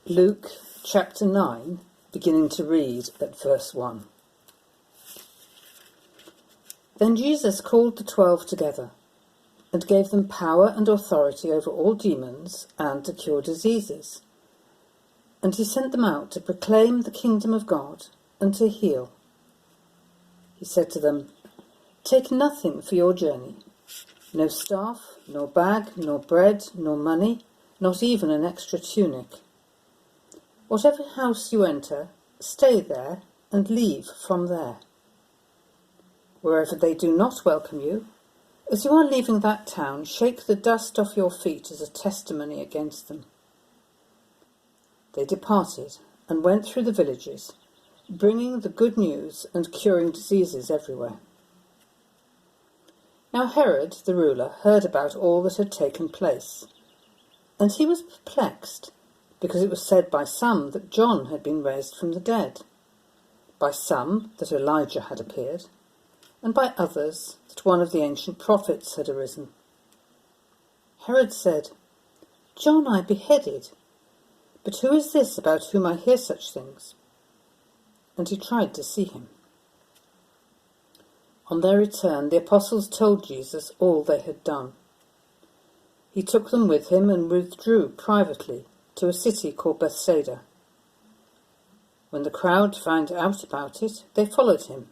Luke chapter 9, beginning to read at verse 1. Then Jesus called the 12 together and gave them power and authority over all demons and to cure diseases. And he sent them out to proclaim the kingdom of God and to heal. He said to them, "Take nothing for your journey, no staff, nor bag, nor bread, nor money, not even an extra tunic. Whatever house you enter, stay there and leave from there. Wherever they do not welcome you, as you are leaving that town, shake the dust off your feet as a testimony against them." They departed and went through the villages, bringing the good news and curing diseases everywhere. Now Herod the ruler heard about all that had taken place, and he was perplexed, because it was said by some that John had been raised from the dead, by some that Elijah had appeared, and by others that one of the ancient prophets had arisen. Herod said, "John I beheaded, but who is this about whom I hear such things?" And he tried to see him. On their return, the apostles told Jesus all they had done. He took them with him and withdrew privately to a city called Bethsaida. When the crowd found out about it, they followed him,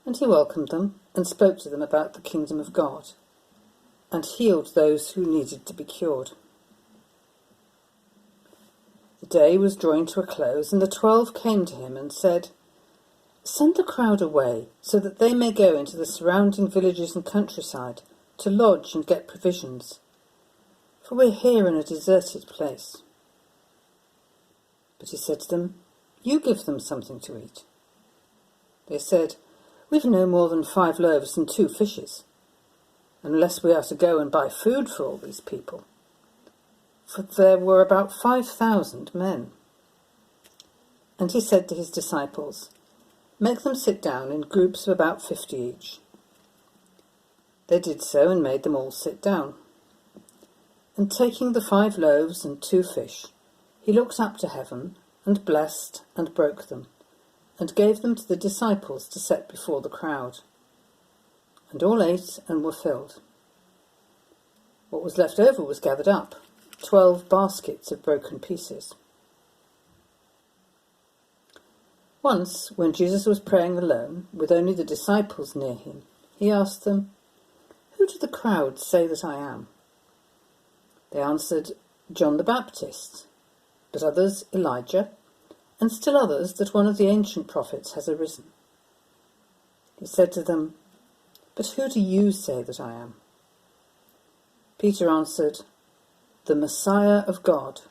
and he welcomed them and spoke to them about the kingdom of God, and healed those who needed to be cured. The day was drawing to a close, and the 12 came to him and said, "Send the crowd away, so that they may go into the surrounding villages and countryside to lodge and get provisions, for we're here in a deserted place." But he said to them, "You give them something to eat." They said, "We've no more than 5 loaves and 2 fishes, unless we are to go and buy food for all these people." For there were about 5,000 men. And he said to his disciples, "Make them sit down in groups of about 50 each." They did so and made them all sit down. And taking the 5 loaves and 2 fish, he looked up to heaven and blessed and broke them, and gave them to the disciples to set before the crowd. And all ate and were filled. What was left over was gathered up, 12 baskets of broken pieces. Once, when Jesus was praying alone, with only the disciples near him, he asked them, "Who do the crowd say that I am?" They answered, "John the Baptist, but others Elijah, and still others that one of the ancient prophets has arisen." He said to them, "But who do you say that I am?" Peter answered, "The Messiah of God."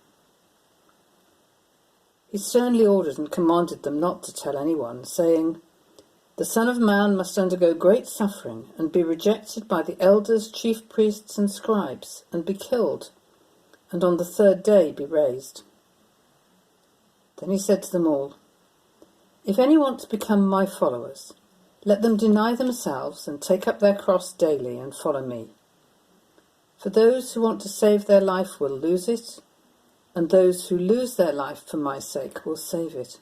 He sternly ordered and commanded them not to tell anyone, saying, "The Son of Man must undergo great suffering and be rejected by the elders, chief priests and scribes, and be killed, and on the 3rd day be raised." Then he said to them all, "If any want to become my followers, let them deny themselves and take up their cross daily and follow me. For those who want to save their life will lose it, and those who lose their life for my sake will save it.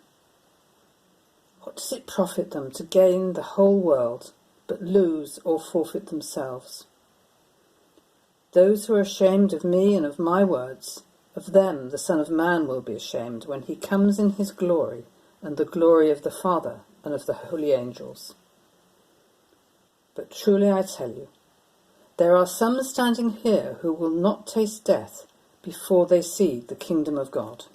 What does it profit them to gain the whole world, but lose or forfeit themselves? Those who are ashamed of me and of my words, of them the Son of Man will be ashamed when he comes in his glory and the glory of the Father and of the holy angels. But truly I tell you, there are some standing here who will not taste death before they see the kingdom of God."